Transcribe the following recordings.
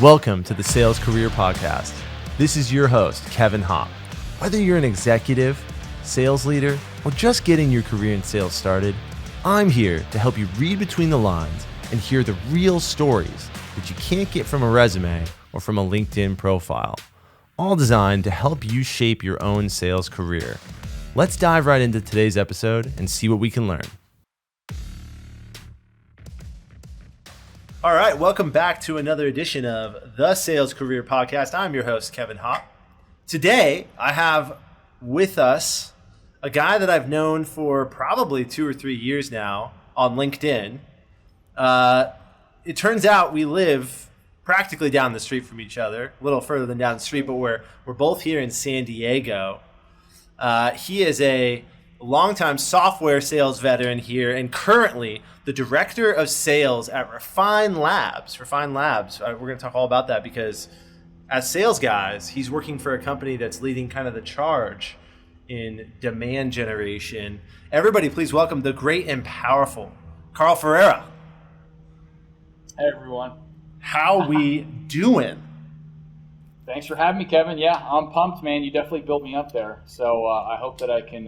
Welcome to the Sales Career Podcast. This is your host, Kevin Hopp. Whether you're an executive, sales leader, or just getting your career in sales started, I'm here to help you read between the lines and hear the real stories that you can't get from a resume or from a LinkedIn profile, all designed to help you shape your own sales career. Let's dive right into today's episode and see what we can learn. All right, welcome back to another edition of the Sales Career Podcast. I'm your host, Kevin Hopp. Today, I have with us a guy that I've known for probably 2 or 3 years now on LinkedIn. It turns out we live practically down the street from each other, a little further than down the street, but we're both here in San Diego. He is a longtime software sales veteran here and currently the director of sales at Refine Labs. Refine Labs, we're going to talk all about that because as sales guys, he's working for a company that's leading kind of the charge in demand generation. Everybody, please welcome the great and powerful Carl Ferreira. Hey, everyone. How we doing? Thanks for having me, Kevin. Yeah, I'm pumped, man. You definitely built me up there. So I hope that I can,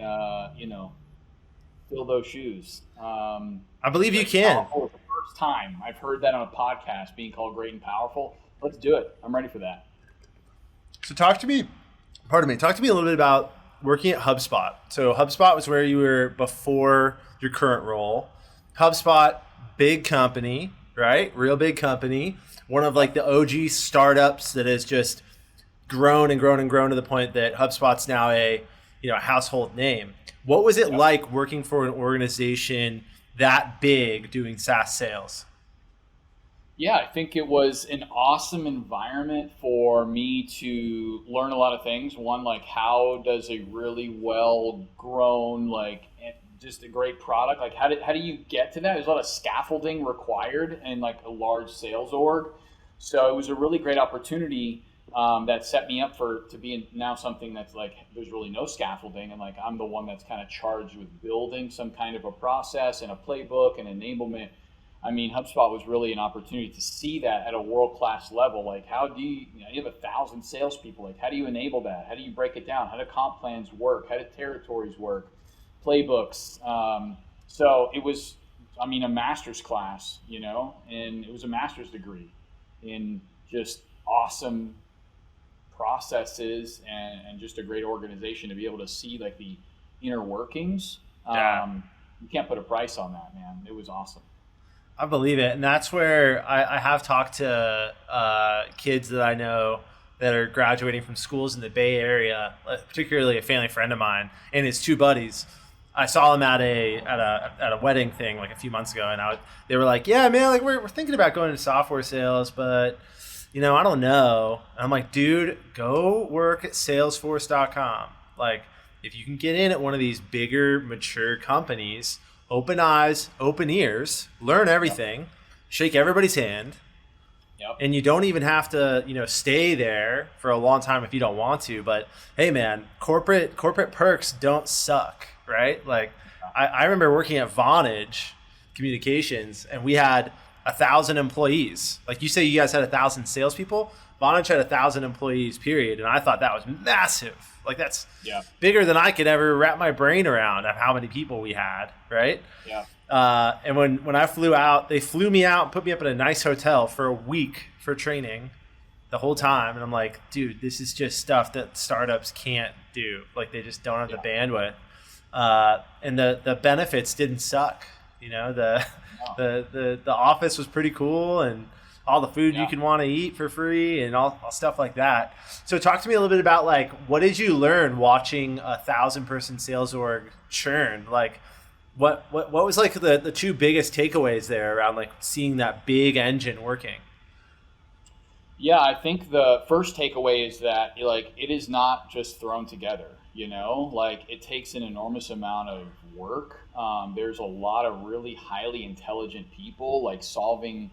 fill those shoes. I believe you can. For the first time I've heard that on a podcast, being called great and powerful. Let's do it. I'm ready for that. So talk to me a little bit about working at HubSpot. So HubSpot was where you were before your current role. HubSpot, big company, right? Real big company. One of like the OG startups that has just grown and grown and grown to the point that HubSpot's now a household name. What was it like working for an organization that big doing SaaS sales? Yeah, I think it was an awesome environment for me to learn a lot of things. One, like how does a really well-grown, just a great product, like how do you get to that? There's a lot of scaffolding required in like a large sales org. So it was a really great opportunity that set me up to be in now something that's like there's really no scaffolding, and like I'm the one that's kind of charged with building some kind of a process and a playbook and enablement. I mean, HubSpot was really an opportunity to see that at a world-class level. Like, how do you have 1,000 salespeople? Like, how do you enable that? How do you break it down? How do comp plans work? How do territories work? Playbooks. So it was, a master's class, and it was a master's degree in just awesome processes and just a great organization to be able to see like the inner workings. You can't put a price on that, man. It was awesome. I believe it. And that's where I have talked to kids that I know that are graduating from schools in the Bay Area, particularly a family friend of mine and his 2 buddies. I saw them at a wedding thing like a few months ago, and they were like, "Yeah, man, like we're thinking about going into software sales, but I don't know." And I'm like, "Dude, go work at Salesforce.com. Like, if you can get in at one of these bigger, mature companies, open eyes, open ears, learn everything, shake everybody's hand." Yep. And you don't even have to, stay there for a long time if you don't want to. But hey, man, corporate perks don't suck, right? Like, I remember working at Vonage Communications, and we had 1,000 employees. Like you say, you guys had 1,000 salespeople. Vonage had 1,000 employees, period. And I thought that was massive. Like, that's bigger than I could ever wrap my brain around of how many people we had, right? Yeah. And when I flew out, they flew me out and put me up in a nice hotel for a week for training the whole time. And I'm like, dude, this is just stuff that startups can't do. Like, they just don't have the bandwidth. And the benefits didn't suck. The office was pretty cool, and all the food you can want to eat for free and all stuff like that. So talk to me a little bit about like, what did you learn watching a 1,000-person sales org churn? Like, what was like the 2 biggest takeaways there around like seeing that big engine working? Yeah, I think the first takeaway is that like it is not just thrown together, like it takes an enormous amount of work. There's a lot of really highly intelligent people like solving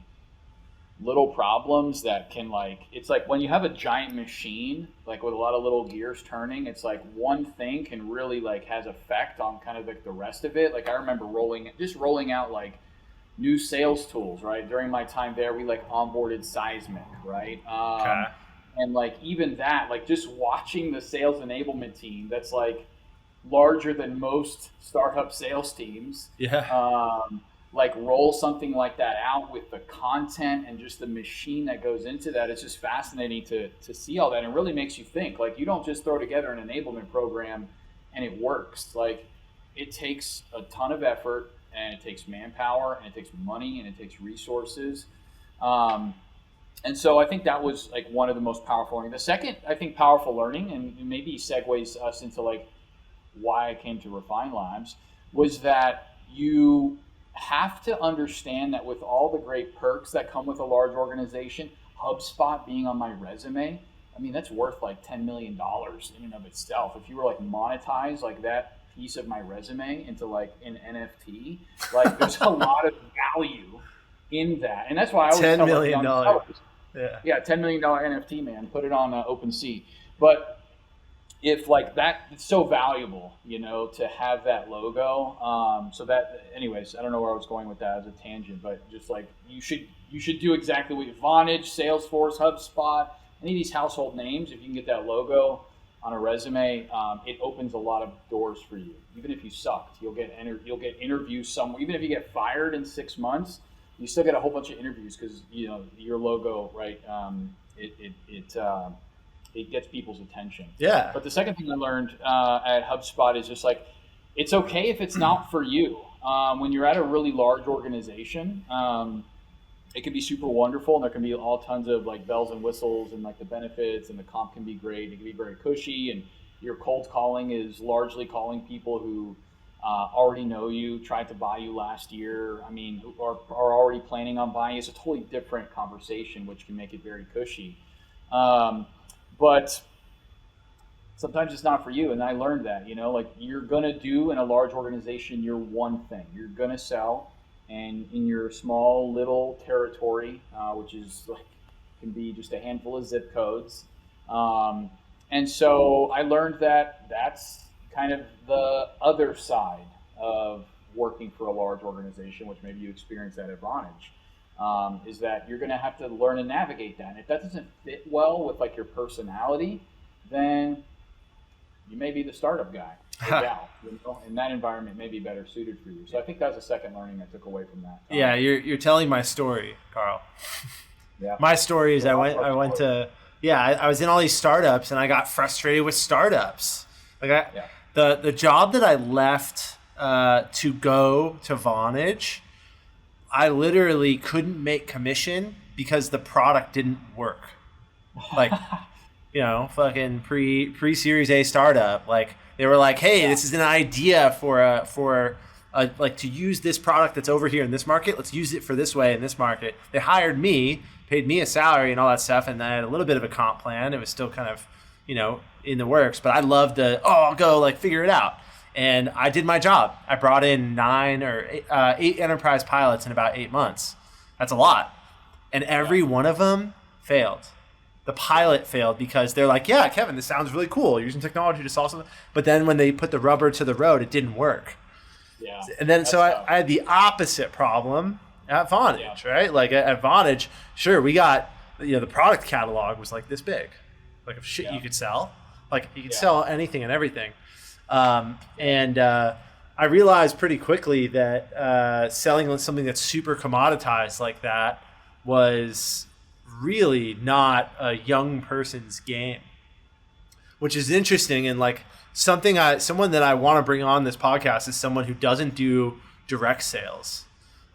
little problems that can it's like when you have a giant machine, like with a lot of little gears turning, it's like one thing can really has effect on kind of like the rest of it. Like I remember rolling out like new sales tools, right? During my time there, we like onboarded Seismic, right? Okay. And like even that, like just watching the sales enablement team that's like larger than most startup sales teams. Yeah. Like roll something like that out with the content and just the machine that goes into that. It's just fascinating to see all that, and it really makes you think. Like you don't just throw together an enablement program and it works. Like it takes a ton of effort, and it takes manpower, and it takes money, and it takes resources. And so I think that was like one of the most powerful learning. The second, I think, powerful learning, and maybe segues us into like why I came to Refine Labs, was that you have to understand that with all the great perks that come with a large organization, HubSpot being on my resume, I mean, that's worth like $10 million in and of itself. If you were like monetize like that piece of my resume into like an NFT, like there's a lot of value in that. And that's why I always $10 tell million. yeah, $10 million NFT, man, put it on OpenSea. But if like that, it's so valuable, you know, to have that logo. So that, anyways, I don't know where I was going with that as a tangent, but just like you should do exactly what Vonage, Salesforce, HubSpot, any of these household names. If you can get that logo on a resume, it opens a lot of doors for you. Even if you sucked, you'll get interviews somewhere. Even if you get fired in 6 months, you still get a whole bunch of interviews because you know your logo, right? It gets people's attention. Yeah. But the second thing I learned at HubSpot is just like, it's okay if it's not for you. When you're at a really large organization, it can be super wonderful, and there can be all tons of like bells and whistles, and like the benefits and the comp can be great. It can be very cushy, and your cold calling is largely calling people who already know you, tried to buy you last year. I mean, who are already planning on buying. It's a totally different conversation, which can make it very cushy. But sometimes it's not for you. And I learned that, you know, like you're going to do in a large organization, your one thing. You're going to sell, and in your small little territory, which is like, can be just a handful of zip codes. And so I learned that that's kind of the other side of working for a large organization, which maybe you experienced that at Vonage. Is that you're going to have to learn to navigate that. And if that doesn't fit well with like your personality, then you may be the startup guy or gal. You know? And that environment may be better suited for you. So I think that was the second learning I took away from that. Yeah, you're telling my story, Carl. Yeah. My story is I went to I was in all these startups, and I got frustrated with startups. Like the job that I left to go to Vonage, I literally couldn't make commission because the product didn't work. Like, you know, fucking pre-Series A startup. Like they were like, hey, this is an idea for like to use this product that's over here in this market. Let's use it for this way in this market. They hired me, paid me a salary and all that stuff, and I had a little bit of a comp plan. It was still kind of, you know, in the works, but I loved I'll go like figure it out. And I did my job. I brought in 8 enterprise pilots in about 8 months. That's a lot. And every one of them failed. The pilot failed because they're like, yeah, Kevin, this sounds really cool. You're using technology to solve something. But then when they put the rubber to the road, it didn't work. Yeah. And then so I had the opposite problem at Vonage, right? Like at Vonage, sure, we got, you know, the product catalog was like this big. Like of shit you could sell. Like you could sell anything and everything. And I realized pretty quickly that selling something that's super commoditized like that was really not a young person's game, which is interesting. And like someone that I want to bring on this podcast is someone who doesn't do direct sales,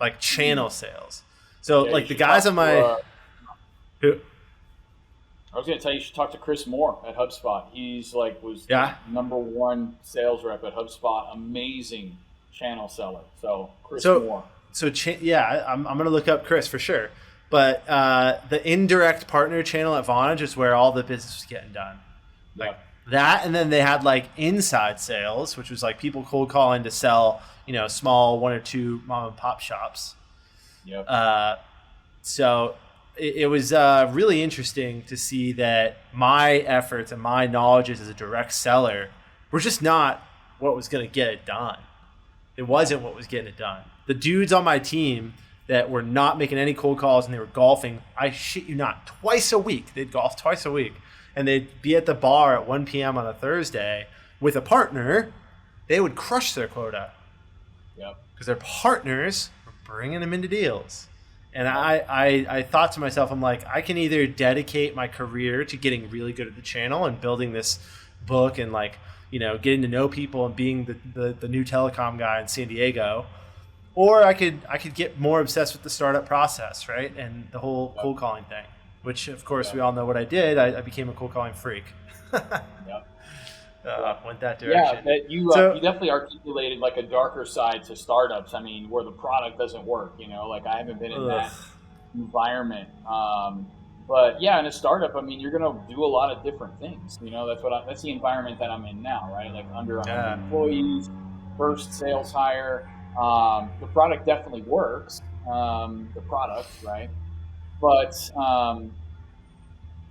like channel sales. So like the guys on my I was going to tell you should talk to Chris Moore at HubSpot. He's like was the number one sales rep at HubSpot. Amazing channel seller. So Chris Moore. I'm going to look up Chris for sure. But the indirect partner channel at Vonage is where all the business was getting done. Like that, and then they had like inside sales, which was like people cold calling to sell, you know, small 1 or 2 mom and pop shops. So it was really interesting to see that my efforts and my knowledge as a direct seller were just not what was going to get it done. It wasn't what was getting it done. The dudes on my team that were not making any cold calls, and they were golfing. I shit you not, twice a week. They'd golf twice a week, and they'd be at the bar at 1 p.m. on a Thursday with a partner. They would crush their quota. Yep. Because their partners were bringing them into deals. And I thought to myself, I'm like, I can either dedicate my career to getting really good at the channel and building this book and like, you know, getting to know people and being the new telecom guy in San Diego, or I could get more obsessed with the startup process, right? And the whole cold calling thing, which of course we all know what I did. I became a cold calling freak. Went that direction. Yeah, you definitely articulated like a darker side to startups. I mean, where the product doesn't work, you know, like I haven't been in that environment. But yeah, in a startup, I mean, you're going to do a lot of different things. You know, that's the environment that I'm in now, right? Like under 100 employees, first sales hire. The product definitely works, the product, right? But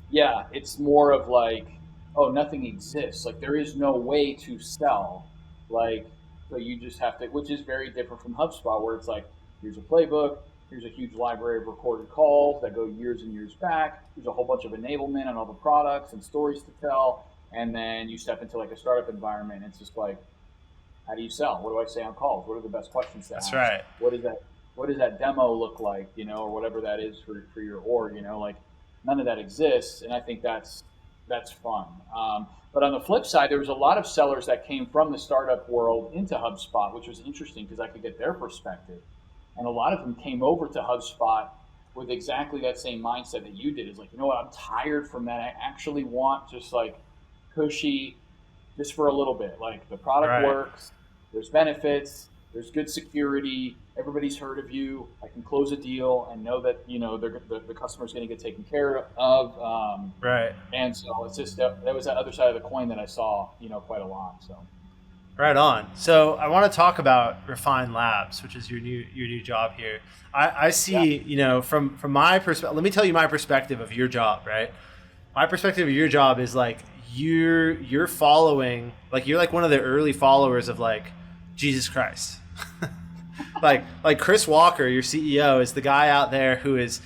yeah, it's more of like, oh, nothing exists. Like there is no way to sell. Like, so you just have to, which is very different from HubSpot, where it's like, here's a playbook, here's a huge library of recorded calls that go years and years back. There's a whole bunch of enablement on all the products and stories to tell. And then you step into like a startup environment. And it's just like, how do you sell? What do I say on calls? What are the best questions to ask? That's right. What does that demo look like? You know, or whatever that is for your org. You know, like none of that exists, and I think that's fun. But on the flip side, there was a lot of sellers that came from the startup world into HubSpot, which was interesting because I could get their perspective. And a lot of them came over to HubSpot with exactly that same mindset that you did. Is like, you know what? I'm tired from that. I actually want just like cushy, just for a little bit. Like the product works. There's benefits, there's good security, everybody's heard of you, I can close a deal and know that, you know, the customer's going to get taken care of. And so it's just, that was that other side of the coin that I saw, you know, quite a lot. So. Right on. So I want to talk about Refine Labs, which is your new job here. I see, you know, from my perspective, let me tell you my perspective of your job, right? My perspective of your job is like, you're following, like you're like one of the early followers of like Jesus Christ. like Chris Walker, your CEO, is the guy out there who is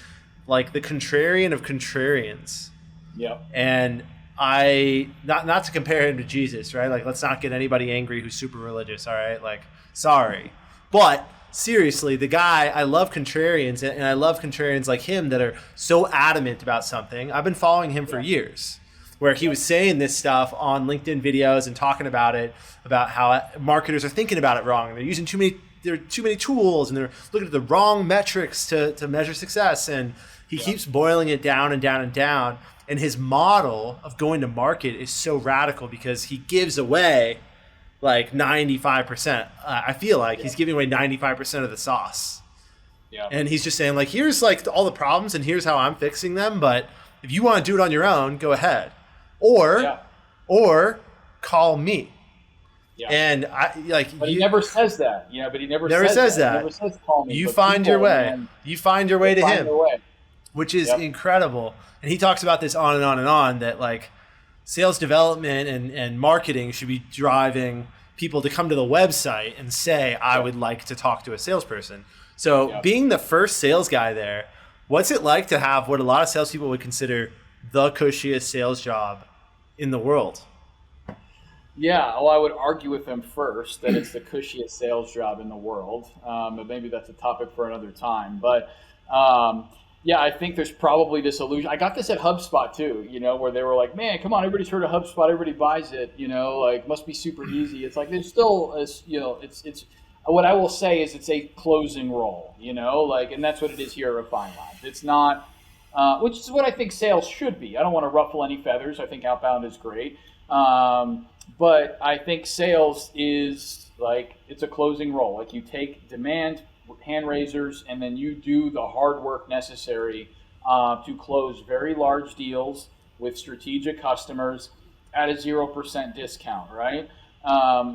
like the contrarian of contrarians. Yeah. And I not to compare him to Jesus, right? Like let's not get anybody angry who's super religious, all right? Like sorry. But seriously, the guy, I love contrarians, and I love contrarians like him that are so adamant about something. I've been following him for years, where he was saying this stuff on LinkedIn videos and talking about it, about how marketers are thinking about it wrong. And they're using too many tools, and they're looking at the wrong metrics to measure success. And he keeps boiling it down and down and down. And his model of going to market is so radical because he gives away like 95%. I feel like he's giving away 95% of the sauce. Yeah. And he's just saying like, here's like all the problems and here's how I'm fixing them. But if you want to do it on your own, go ahead. Or call me. Yeah. And but he never says that. Yeah, but he never says that. He never says call me. You find your way. You find your way to him, which is incredible. And he talks about this on and on and on, that like sales development and marketing should be driving people to come to the website and say, I would like to talk to a salesperson. So being the first sales guy there, what's it like to have what a lot of salespeople would consider the cushiest sales job in the world? Yeah, well, I would argue with them first that it's the cushiest sales job in the world. But maybe that's a topic for another time. But yeah, I think there's probably this illusion. I got this at HubSpot too, you know, where they were like, man, come on, everybody's heard of HubSpot, everybody buys it, you know, like must be super easy. It's like there's still, you know, it's what I will say is it's a closing role, you know, like, and that's what it is here at Refine Labs. It's not, which is what I think sales should be. I don't want to ruffle any feathers. I think outbound is great. But I think sales is like, it's a closing role. Like you take demand, hand raisers, and then you do the hard work necessary to close very large deals with strategic customers at a 0% discount, right?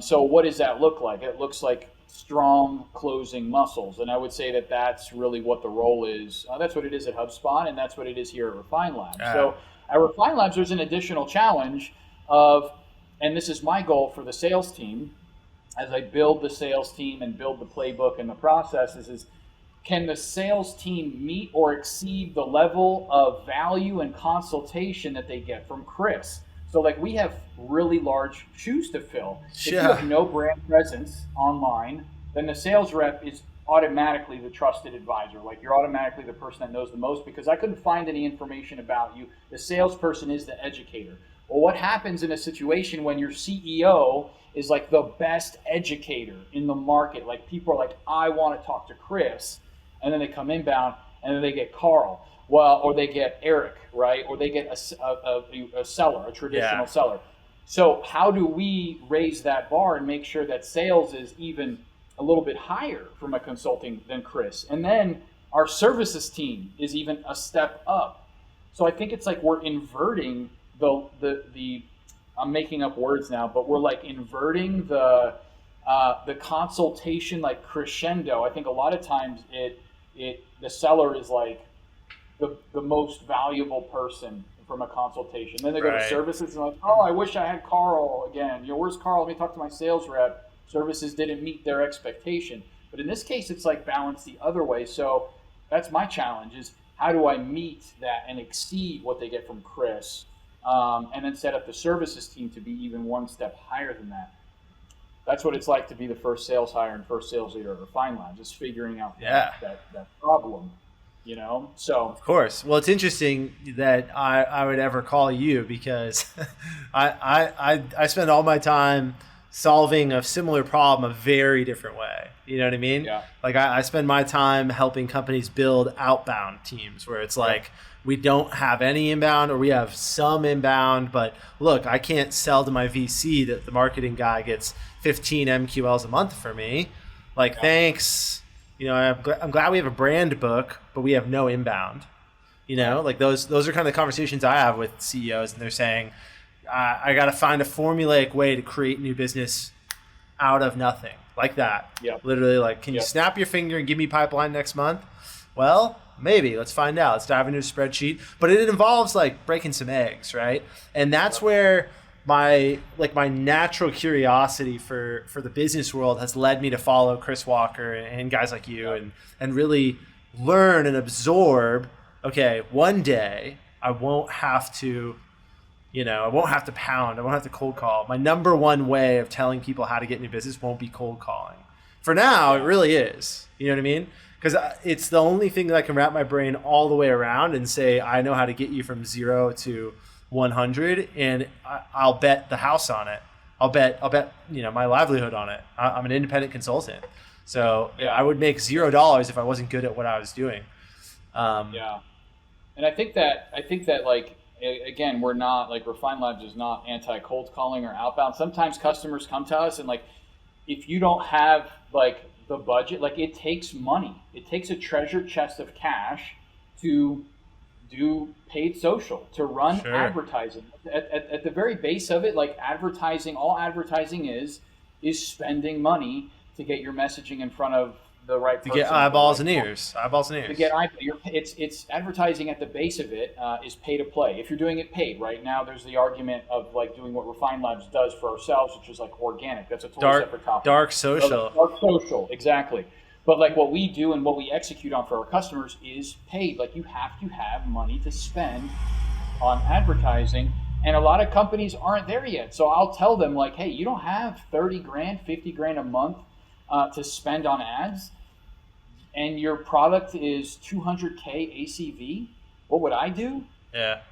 So what does that look like? It looks like strong closing muscles. And I would say that that's really what the role is. That's what it is at HubSpot, and that's what it is here at Refine Labs. So at Refine Labs, there's an additional challenge of, and this is my goal for the sales team, as I build the sales team and build the playbook and the processes, is can the sales team meet or exceed the level of value and consultation that they get from Chris? So like we have really large shoes to fill. If you have no brand presence online, then the sales rep is automatically the trusted advisor. Like you're automatically the person that knows the most because I couldn't find any information about you. The salesperson is the educator. Well, what happens in a situation when your CEO is like the best educator in the market? Like people are like, I want to talk to Chris. And then they come inbound and then they get Carl. Well, or they get Eric, right? Or they get a seller, a traditional seller. So how do we raise that bar and make sure that sales is even a little bit higher from a consulting than Chris? And then our services team is even a step up. So I think it's like we're inverting the I'm making up words now, but we're like inverting the consultation like crescendo. I think a lot of times the seller is like the most valuable person from a consultation. Then they go to services and like, oh, I wish I had Carl again. Where's Carl? Let me talk to my sales rep. Services didn't meet their expectation. But in this case, it's like balanced the other way. So that's my challenge is how do I meet that and exceed what they get from Chris? And then set up the services team to be even one step higher than that. That's what it's like to be the first sales hire and first sales leader at Refine Labs, just figuring out that problem. So of course. Well, it's interesting that I would ever call you because I spend all my time solving a similar problem a very different way. You know what I mean? Yeah. Like I spend my time helping companies build outbound teams where it's like we don't have any inbound or we have some inbound, but look, I can't sell to my VC that the marketing guy gets 15 MQLs a month for me. Like, thanks. I'm glad we have a brand book, but we have no inbound. Like those are kind of the conversations I have with CEOs, and they're saying, I got to find a formulaic way to create new business out of nothing, like that. Yeah. Literally, like, can you snap your finger and give me pipeline next month? Well, maybe. Let's find out. Let's dive into a spreadsheet. But it involves like breaking some eggs, right? And that's where my natural curiosity for the business world has led me to follow Chris Walker and guys like you and really learn and absorb, okay, one day I won't have to pound. I won't have to cold call. My number one way of telling people how to get new business won't be cold calling. For now, it really is. You know what I mean? Because it's the only thing that I can wrap my brain all the way around and say, I know how to get you from 0 to 100, and I'll bet the house on it. I'll bet my livelihood on it. I'm an independent consultant, so I would make $0 if I wasn't good at what I was doing. And I think that like, again, we're not like Refine Labs is not anti-cold calling or outbound. Sometimes customers come to us and like, if you don't have like the budget, like it takes money. It takes a treasure chest of cash to do paid social, to run advertising. At the very base of it, like all advertising is spending money to get your messaging in front of the right person. To get eyeballs and ears. To get it's advertising at the base of it is pay to play. If you're doing it paid, right now there's the argument of like doing what Refine Labs does for ourselves, which is like organic. That's a totally separate topic. Dark social. Dark social, exactly. But like what we do and what we execute on for our customers is paid. Like you have to have money to spend on advertising. And a lot of companies aren't there yet. So I'll tell them like, hey, you don't have 30 grand, 50 grand a month to spend on ads, and your product is 200K ACV. What would I do? Yeah.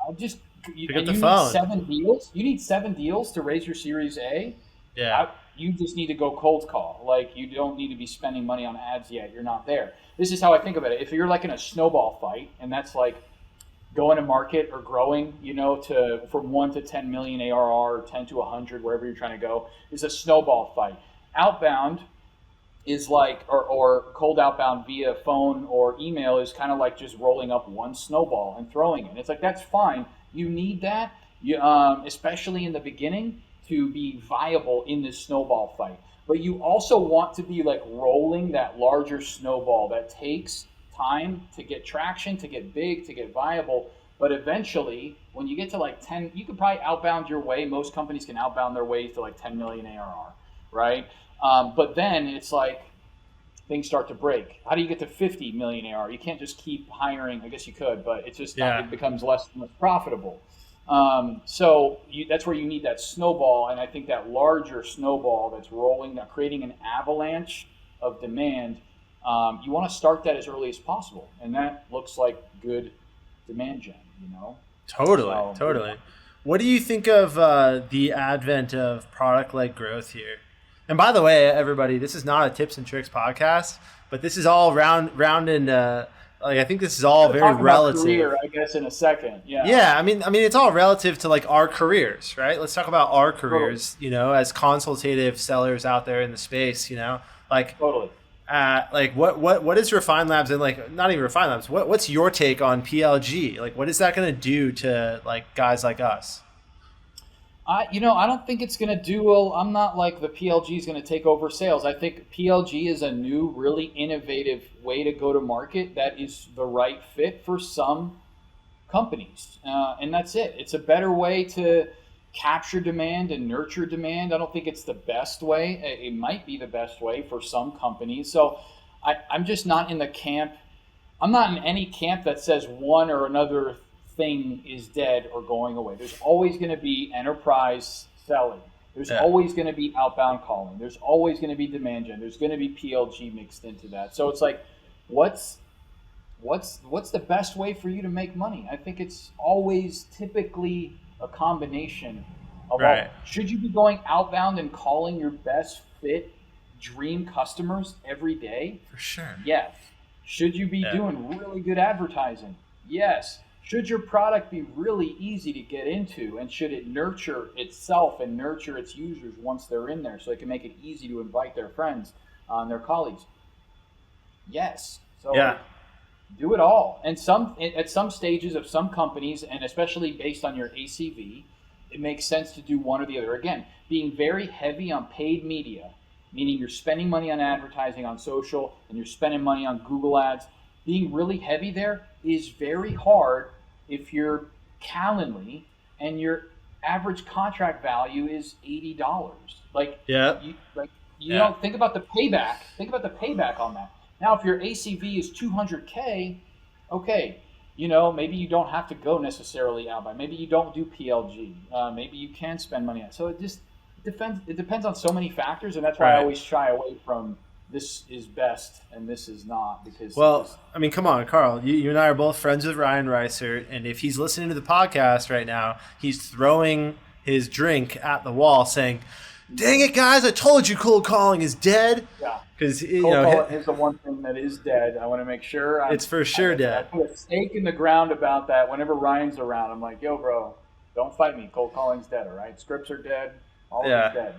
I'll just pick up the phone. Need 7 deals. You need 7 deals to raise your Series A. Yeah. You just need to go cold call. Like you don't need to be spending money on ads yet. You're not there. This is how I think about it. If you're like in a snowball fight, and that's like going to market or growing, from 1 to 10 million ARR, or 10 to 100, wherever you're trying to go, is a snowball fight. Outbound is like, or cold outbound via phone or email is kind of like just rolling up one snowball and throwing it. It's like, that's fine. You need that, especially in the beginning, to be viable in this snowball fight. But you also want to be like rolling that larger snowball that takes time to get traction, to get big, to get viable. But eventually, when you get to like 10, you could probably outbound your way. Most companies can outbound their way to like 10 million ARR, right? But then it's like, things start to break. How do you get to 50 million AR? You can't just keep hiring. I guess you could, but it's just it becomes less and less profitable. That's where you need that snowball, and I think that larger snowball that's rolling, creating an avalanche of demand. You want to start that as early as possible, and that looks like good demand gen. Totally. What do you think of the advent of product-led growth here? And by the way, everybody, this is not a tips and tricks podcast, but this is all round and I think this is all very relative. Career, I guess, in a second. Yeah. Yeah. I mean, it's all relative to like our careers, right? Let's talk about our careers. As consultative sellers out there in the space. Totally. What is Refine Labs and not even Refine Labs? What's your take on PLG? Like, what is that going to do to guys like us? I don't think it's going to do well. I'm not like the PLG is going to take over sales. I think PLG is a new, really innovative way to go to market that is the right fit for some companies. And that's it. It's a better way to capture demand and nurture demand. I don't think it's the best way. It might be the best way for some companies. So I'm just not in the camp. I'm not in any camp that says one or another thing is dead or going away. There's always going to be enterprise selling. There's always going to be outbound calling. There's always going to be demand gen. There's going to be PLG mixed into that. So it's like, what's the best way for you to make money? I think it's always typically a combination of all. Should you be going outbound and calling your best fit dream customers every day? For sure. Yes. Should you be doing really good advertising? Yes. Should your product be really easy to get into, and should it nurture itself and nurture its users once they're in there so it can make it easy to invite their friends and their colleagues? Yes. So do it all. And at some stages of some companies, and especially based on your ACV, it makes sense to do one or the other. Again, being very heavy on paid media, meaning you're spending money on advertising on social and you're spending money on Google ads, being really heavy there is very hard if you're Calendly and your average contract value is $80. Think about the payback. Think about the payback on that. Now, if your ACV is $200K, okay, maybe you don't have to go necessarily outbound. Maybe you don't do PLG. Maybe you can spend money on it. So it just depends on so many factors, and that's why I always shy away from this is best and this is not, because come on, Carl, you and I are both friends with Ryan Reiser, and if he's listening to the podcast right now, he's throwing his drink at the wall saying, dang it, guys, I told you cold calling is dead. Yeah, because cold calling is the one thing that is dead. I want to make sure it's for sure dead. I put a stake in the ground about that. Whenever Ryan's around, I'm like, yo bro, don't fight me, cold calling's dead. All right, scripts are dead, all of it's dead.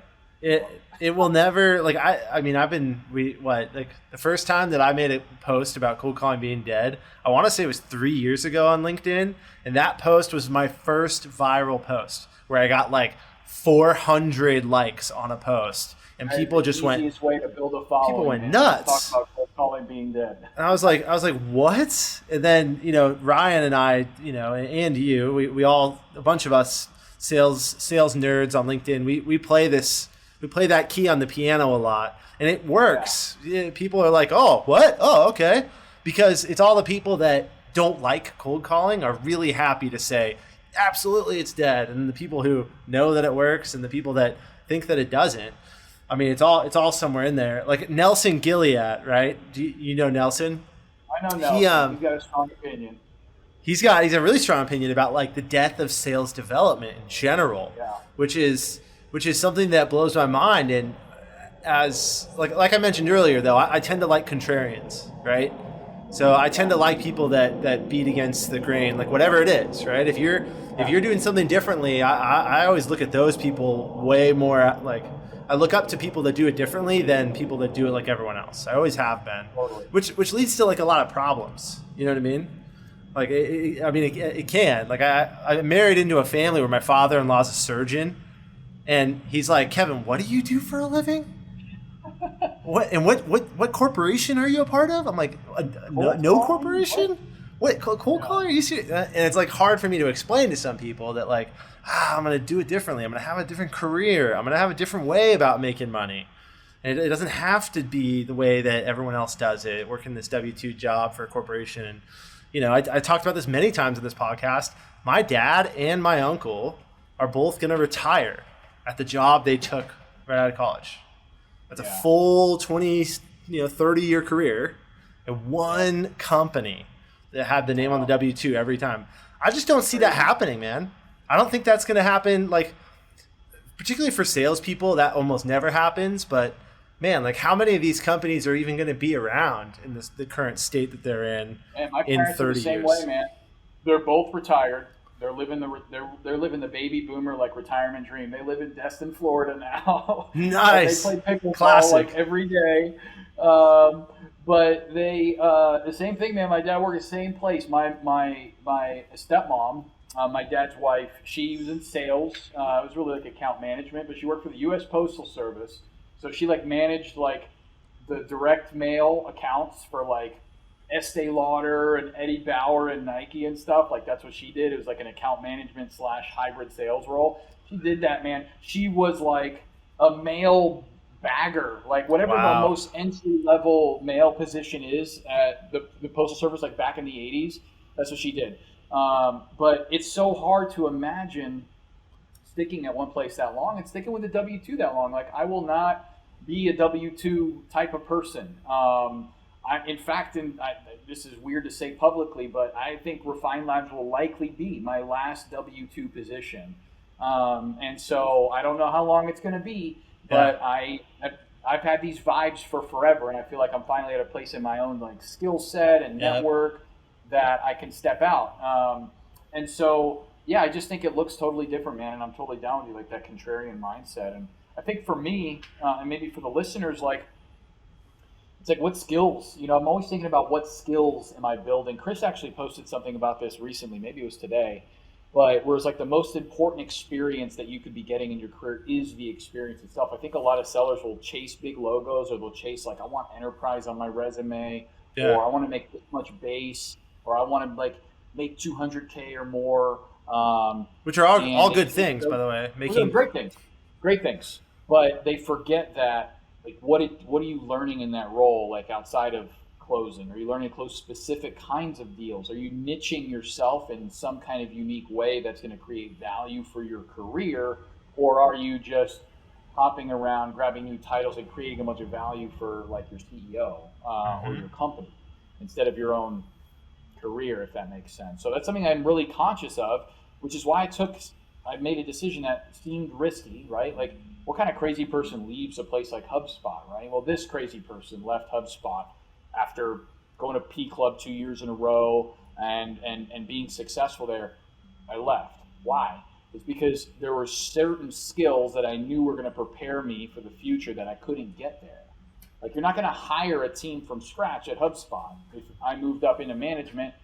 It will never, the first time that I made a post about cold calling being dead, I want to say it was 3 years ago on LinkedIn. And that post was my first viral post where I got 400 likes on a post. And people just went, easiest way to build a following. People went nuts. Talk about cold calling being dead. And I was like, what? And then, Ryan and I, and you, we all, a bunch of us sales nerds on LinkedIn, we play that key on the piano a lot, and it works. Yeah. People are like, oh, what? Oh, okay. Because it's all the people that don't like cold calling are really happy to say, absolutely, it's dead. And the people who know that it works and the people that think that it doesn't, it's all somewhere in there. Like Nelson Gilead, right? Do you know Nelson? I know Nelson. He's got a strong opinion. He's a really strong opinion about the death of sales development in general, which is something that blows my mind. And as like I mentioned earlier, though, I tend to like contrarians, right? So I tend to like people that beat against the grain, whatever it is, right? If you're doing something differently, I always look at those people way more I look up to people that do it differently than people that do it like everyone else. I always have been, totally. Which leads to a lot of problems. You know what I mean? It can. I'm married into a family where my father-in-law's a surgeon. And he's like, Kevin, what do you do for a living? What corporation are you a part of? I'm like, no corporation? What, cold calling? Are you serious? And it's hard for me to explain to some people that I'm going to do it differently. I'm going to have a different career. I'm going to have a different way about making money. And it doesn't have to be the way that everyone else does it, working this W-2 job for a corporation. And, you know, I talked about this many times in this podcast. My dad and my uncle are both going to retire at the job they took right out of college. That's a full 20, 30-year career at one company that had the name on the W-2 every time. I just don't see that happening, man. I don't think that's going to happen, like, particularly for salespeople, that almost never happens. But, man, like, how many of these companies are even going to be around in the current state that they're in 30 years? My parents are the same way, man. They're both retired. They're living the baby boomer like retirement dream. They live in Destin, Florida now. Nice. They play pickleball Classic. like every day. But they the same thing, man. My dad worked at the same place. My stepmom, my dad's wife, she was in sales. It was really like account management, but she worked for the U.S. Postal Service. So she like managed like the direct mail accounts for like Estee Lauder and Eddie Bauer and Nike and stuff. Like that's what she did. It was like an account management / hybrid sales role. She did that, man. She was like a mail bagger, like whatever the most entry level mail position is at the Postal Service, like back in the 80s. That's what she did. But it's so hard to imagine sticking at one place that long and sticking with the W-2 that long. Like I will not be a W-2 type of person. In fact, this is weird to say publicly, but I think Refine Labs will likely be my last W-2 position. And so I don't know how long it's going to be, but I've had these vibes for forever, and I feel like I'm finally at a place in my own like skill set and network that I can step out. And so, I just think it looks totally different, man, and I'm totally down with you, like that contrarian mindset. And I think for me, and maybe for the listeners, like, it's like, what skills? You know, I'm always thinking about what skills am I building. Chris actually posted something about this recently, maybe it was today, but where it's like the most important experience that you could be getting in your career is the experience itself. I think a lot of sellers will chase big logos, or they'll chase like, I want enterprise on my resume, or I want to make this much base, or I want to like make 200K or more. Which are all good things, by the way. Making great things. But they forget that, like, what are you learning in that role, like outside of closing? Are you learning to close specific kinds of deals? Are you niching yourself in some kind of unique way that's going to create value for your career? Or are you just hopping around, grabbing new titles and creating a bunch of value for like your CEO or your company instead of your own career, if that makes sense? So that's something I'm really conscious of, which is why I made a decision that seemed risky, right? Like, what kind of crazy person leaves a place like HubSpot, right? Well, this crazy person left HubSpot after going to P Club 2 years in a row and being successful there. I left. Why? It's because there were certain skills that I knew were going to prepare me for the future that I couldn't get there. Like, you're not going to hire a team from scratch at HubSpot. If I moved up into management,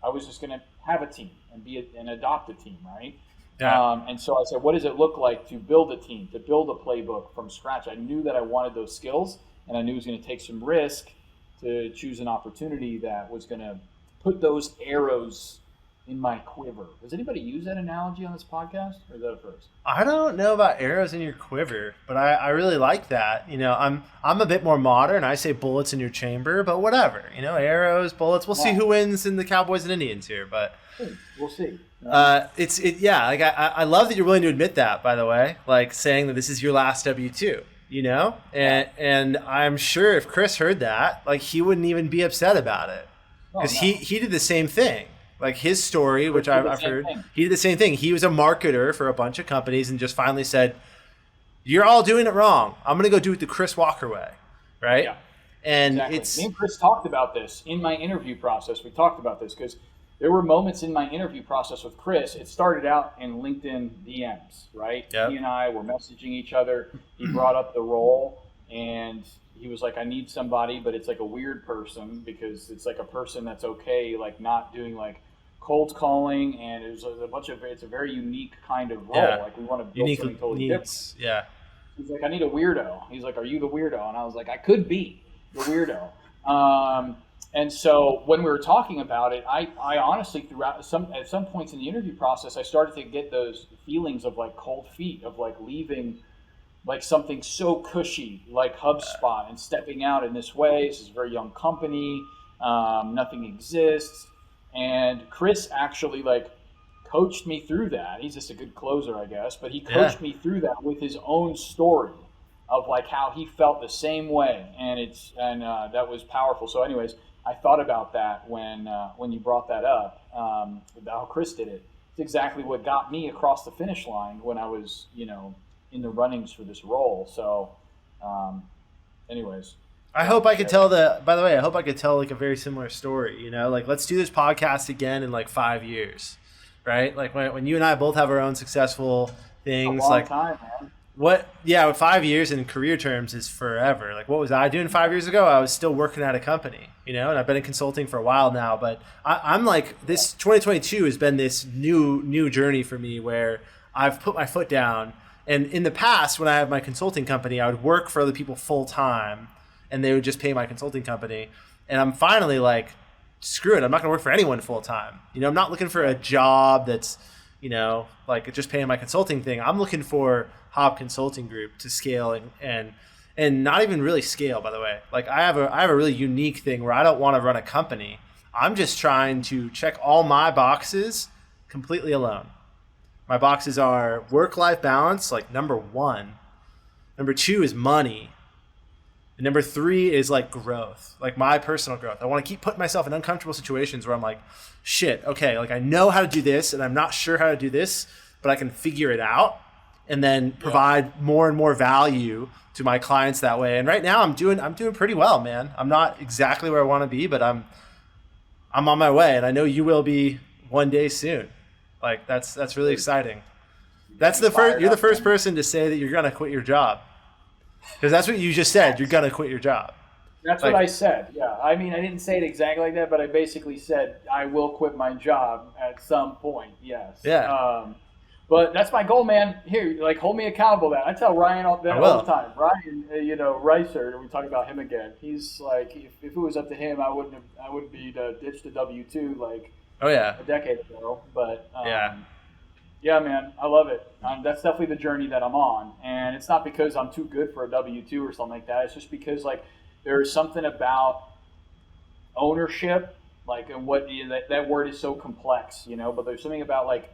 I was just going to have a team and adopt a team, right? Yeah. And so I said, what does it look like to build a team, to build a playbook from scratch? I knew that I wanted those skills, and I knew it was going to take some risk to choose an opportunity that was going to put those arrows in my quiver. Does anybody use that analogy on this podcast, or is that a first? I don't know about arrows in your quiver, but I really like that. You know, I'm a bit more modern. I say bullets in your chamber, but whatever. You know, arrows, bullets. We'll see who wins in the Cowboys and Indians here, but we'll see. Like I love that you're willing to admit that, by the way, like saying that this is your last W-2, you know, and I'm sure if Chris heard that, like, he wouldn't even be upset about it, because he did the same thing. Like, his story, which I've heard, he did the same thing. He was a marketer for a bunch of companies and just finally said, you're all doing it wrong. I'm going to go do it the Chris Walker way. Right. Yeah, and me and Chris talked about this in my interview process. We talked about this because there were moments in my interview process with Chris. It started out in LinkedIn DMs, right? Yep. He and I were messaging each other. He brought up the role, and he was like, I need somebody, but it's like a weird person, because it's like a person that's okay, like not doing like cold calling, and it's a very unique kind of role. Yeah. Like, we want to build something totally different. Yeah. He's like, I need a weirdo. He's like, are you the weirdo? And I was like, I could be the weirdo. And so when we were talking about it, I honestly, at some points in the interview process, I started to get those feelings of like cold feet, of like leaving like something so cushy like HubSpot and stepping out in this way. This is a very young company. Nothing exists. And Chris actually like coached me through that. He's just a good closer, I guess, but he coached me through that with his own story of like how he felt the same way. And that was powerful. So anyways, I thought about that when you brought that up, how Chris did it. It's exactly what got me across the finish line when I was, in the runnings for this role. So, anyways. I hope I could tell I hope I could tell like a very similar story, like let's do this podcast again in like 5 years, right? Like when you and I both have our own successful things, a long like time, man. 5 years in career terms is forever. Like what was I doing 5 years ago? I was still working at a company, and I've been in consulting for a while now, but I'm like, this 2022 has been this new journey for me where I've put my foot down. And in the past, when I had my consulting company, I would work for other people full time and they would just pay my consulting company. And I'm finally like, screw it. I'm not going to work for anyone full time. I'm not looking for a job that's, like just paying my consulting thing. I'm looking for Hopp Consulting Group to scale and not even really scale, by the way. Like I have a really unique thing where I don't want to run a company. I'm just trying to check all my boxes completely alone. My boxes are work-life balance, like number 1. Number 2 is money. And number 3 is like growth, like my personal growth. I want to keep putting myself in uncomfortable situations where I'm like, shit, okay, like I know how to do this and I'm not sure how to do this, but I can figure it out and then provide more and more value to my clients that way. And right now I'm doing pretty well, man. I'm not exactly where I want to be, but I'm on my way, and I know you will be one day soon. Like that's really exciting. You're the first person to say that you're gonna quit your job, because that's what you just said. You're gonna quit your job. That's what I said. Yeah, I mean, I didn't say it exactly like that, but I basically said I will quit my job at some point. Yes. Yeah. But that's my goal, man. Here, like, hold me accountable. That I tell Ryan all the time. Ryan, Reiser, we talk about him again. He's like, if it was up to him, I wouldn't be to ditch the W-2 like. Oh yeah. A decade ago, but yeah, man, I love it. That's definitely the journey that I'm on, and it's not because I'm too good for a W-2 or something like that. It's just because like there is something about ownership, like, and what that word is so complex, But there's something about like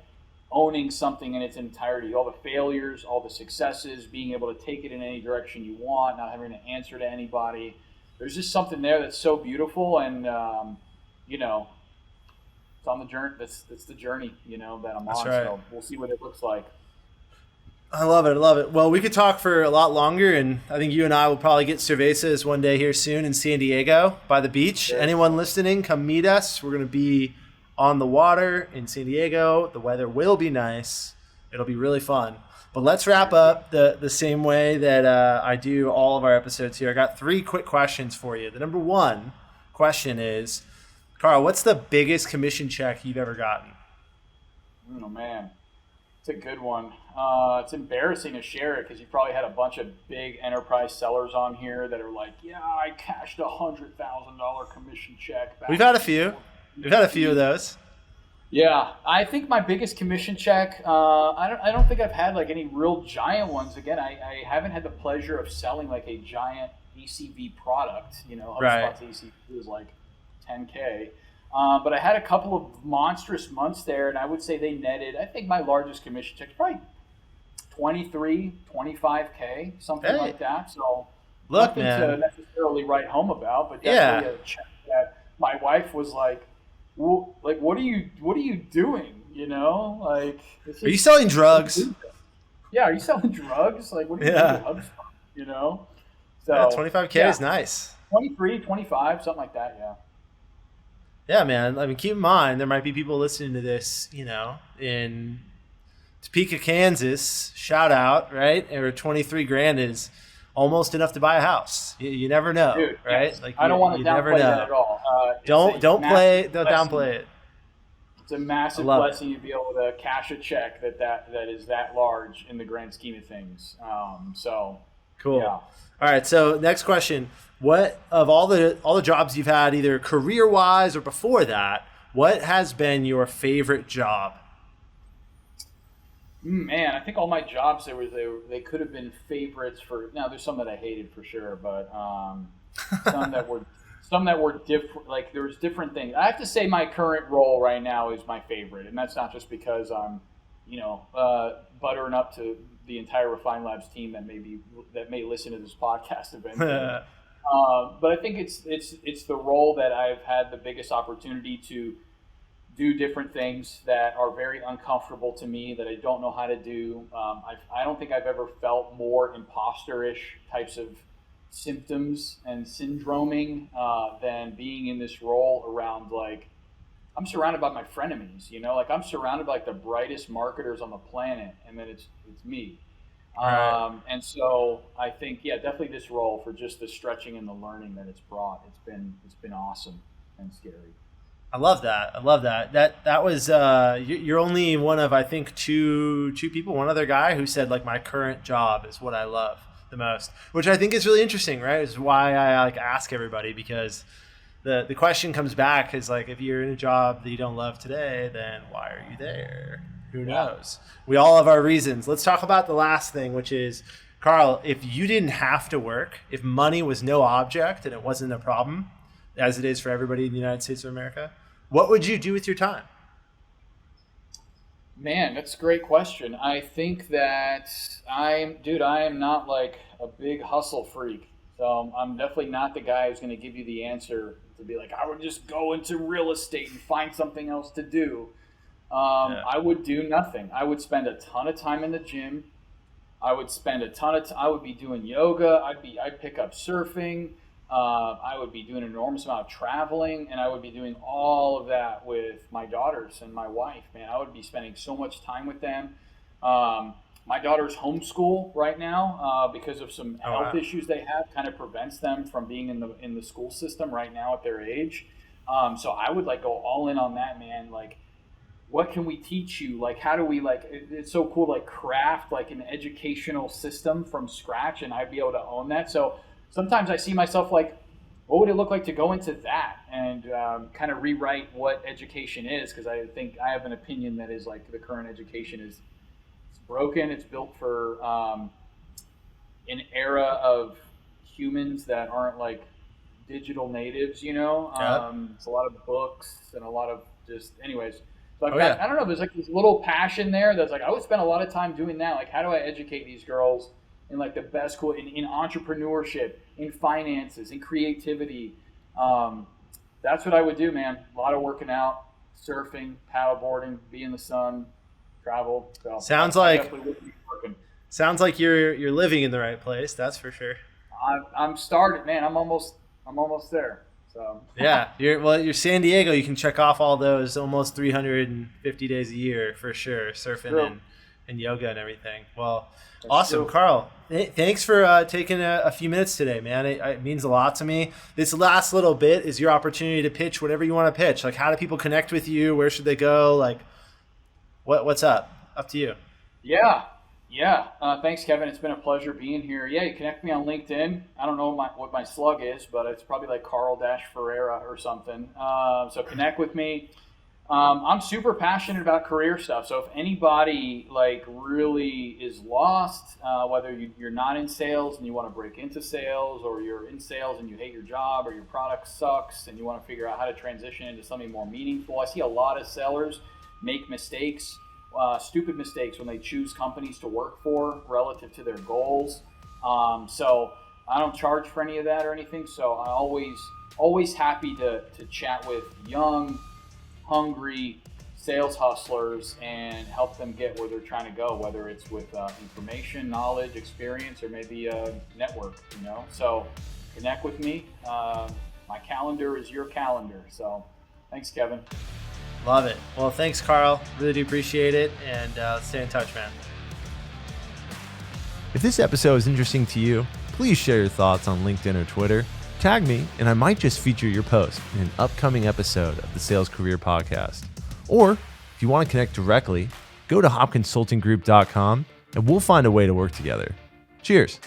owning something in its entirety, all the failures, all the successes, being able to take it in any direction you want, not having to answer to anybody. There's just something there that's so beautiful, and it's on the journey. That's the journey, that I'm on. Right. So we'll see what it looks like. I love it. Well, we could talk for a lot longer, and I think you and I will probably get cervezas one day here soon in San Diego by the beach. Sure. Anyone listening, come meet us. We're going to be on the water in San Diego. The weather will be nice. It'll be really fun. But let's wrap up the same way that I do all of our episodes here. I got 3 quick questions for you. The number 1 question is, Carl, what's the biggest commission check you've ever gotten? Oh, man. It's a good one. It's embarrassing to share it because you probably had a bunch of big enterprise sellers on here that are like, yeah, I cashed $100,000 commission check. We've had a few. We've had a few of those. Yeah, I think my biggest commission check, I don't think I've had like any real giant ones. Again, I haven't had the pleasure of selling like a giant ACV product. HubSpot's right. ACV was like $10K. But I had a couple of monstrous months there, and I would say they netted, I think my largest commission check probably 23, 25K, something like that. So nothing to necessarily write home about, but definitely a check that my wife was like, well, like, what are you doing? Like, are you selling drugs? Yeah, are you selling drugs? Like, what are you doing at HubSpot? So 25K is nice. 23, 25, something like that. Yeah. Yeah, man. I mean, keep in mind, there might be people listening to this, in Topeka, Kansas, shout out, right? Or 23 grand is almost enough to buy a house. You never know, dude, right? Yes. Like I don't want to downplay that at all. Don't downplay it. It's a massive blessing to be able to cash a check that is that large in the grand scheme of things. So cool. Yeah. All right. So next question. What of all the jobs you've had, either career-wise or before that, what has been your favorite job? Man, I think all my jobs they could have been favorites for. Now there's some that I hated for sure, but some that were some that were different. Like there was different things. I have to say my current role right now is my favorite, and that's not just because I'm, buttering up to the entire Refine Labs team that may listen to this podcast eventually. But I think it's the role that I've had the biggest opportunity to do different things that are very uncomfortable to me that I don't know how to do. I don't think I've ever felt more imposter-ish types of symptoms and syndroming than being in this role around I'm surrounded by my frenemies, like I'm surrounded by the brightest marketers on the planet, and then it's me. Right. And so I think, definitely this role for just the stretching and the learning that it's brought. It's been awesome and scary. I love that. That was you're only one of I think two people, one other guy who said my current job is what I love the most, which I think is really interesting, right? Is why I ask everybody, because the question comes back is if you're in a job that you don't love today, then why are you there? Who knows? We all have our reasons. Let's talk about the last thing, which is, Carl, if you didn't have to work, if money was no object and it wasn't a problem, as it is for everybody in the United States of America, what would you do with your time? Man, that's a great question. I think that I am not a big hustle freak. So I'm definitely not the guy who's going to give you the answer to be I would just go into real estate and find something else to do. I would do nothing. I would spend a ton of time in the gym. I would spend I would be doing yoga. I'd pick up surfing. I would be doing an enormous amount of traveling, and I would be doing all of that with my daughters and my wife. Man, I would be spending so much time with them. My daughter's homeschool right now because of some health issues they have, kind of prevents them from being in the school system right now at their age. So I would go all in on that, man. What can we teach you? How do we it's so cool, craft an educational system from scratch, and I'd be able to own that. So sometimes I see myself what would it look like to go into that and kind of rewrite what education is? Because I think I have an opinion that is the current education is broken. It's built for an era of humans that aren't digital natives, It's a lot of books and a lot of anyways. So I don't know, there's this little passion there that's I would spend a lot of time doing that. How do I educate these girls in the best cool in entrepreneurship, in finances, in creativity? That's what I would do, man. A lot of working out, surfing, paddleboarding, be in the sun, travel. So sounds like you're living in the right place. That's for sure. I'm started, man. I'm almost there. So yeah, you're San Diego. You can check off all those almost 350 days a year for sure, surfing and yoga and everything. Well, that's awesome, true. Carl. Thanks for taking a few minutes today, man. It means a lot to me. This last little bit is your opportunity to pitch whatever you want to pitch. How do people connect with you? Where should they go? What's up? Up to you. Yeah. Thanks, Kevin. It's been a pleasure being here. Yeah, you connect me on LinkedIn. I don't know what my slug is, but it's probably Carl-Ferreira or something. So connect with me. I'm super passionate about career stuff. So if anybody really is lost, whether you're not in sales and you want to break into sales, or you're in sales and you hate your job, or your product sucks and you want to figure out how to transition into something more meaningful. I see a lot of sellers make mistakes. Stupid mistakes when they choose companies to work for relative to their goals. So I don't charge for any of that or anything. So I always happy to chat with young, hungry sales hustlers and help them get where they're trying to go, whether it's with information, knowledge, experience, or maybe a network, So connect with me. My calendar is your calendar. So thanks, Kevin. Love it. Well, thanks, Carl. Really do appreciate it. And let's stay in touch, man. If this episode is interesting to you, please share your thoughts on LinkedIn or Twitter. Tag me, and I might just feature your post in an upcoming episode of the Sales Career Podcast. Or if you want to connect directly, go to hopconsultinggroup.com and we'll find a way to work together. Cheers.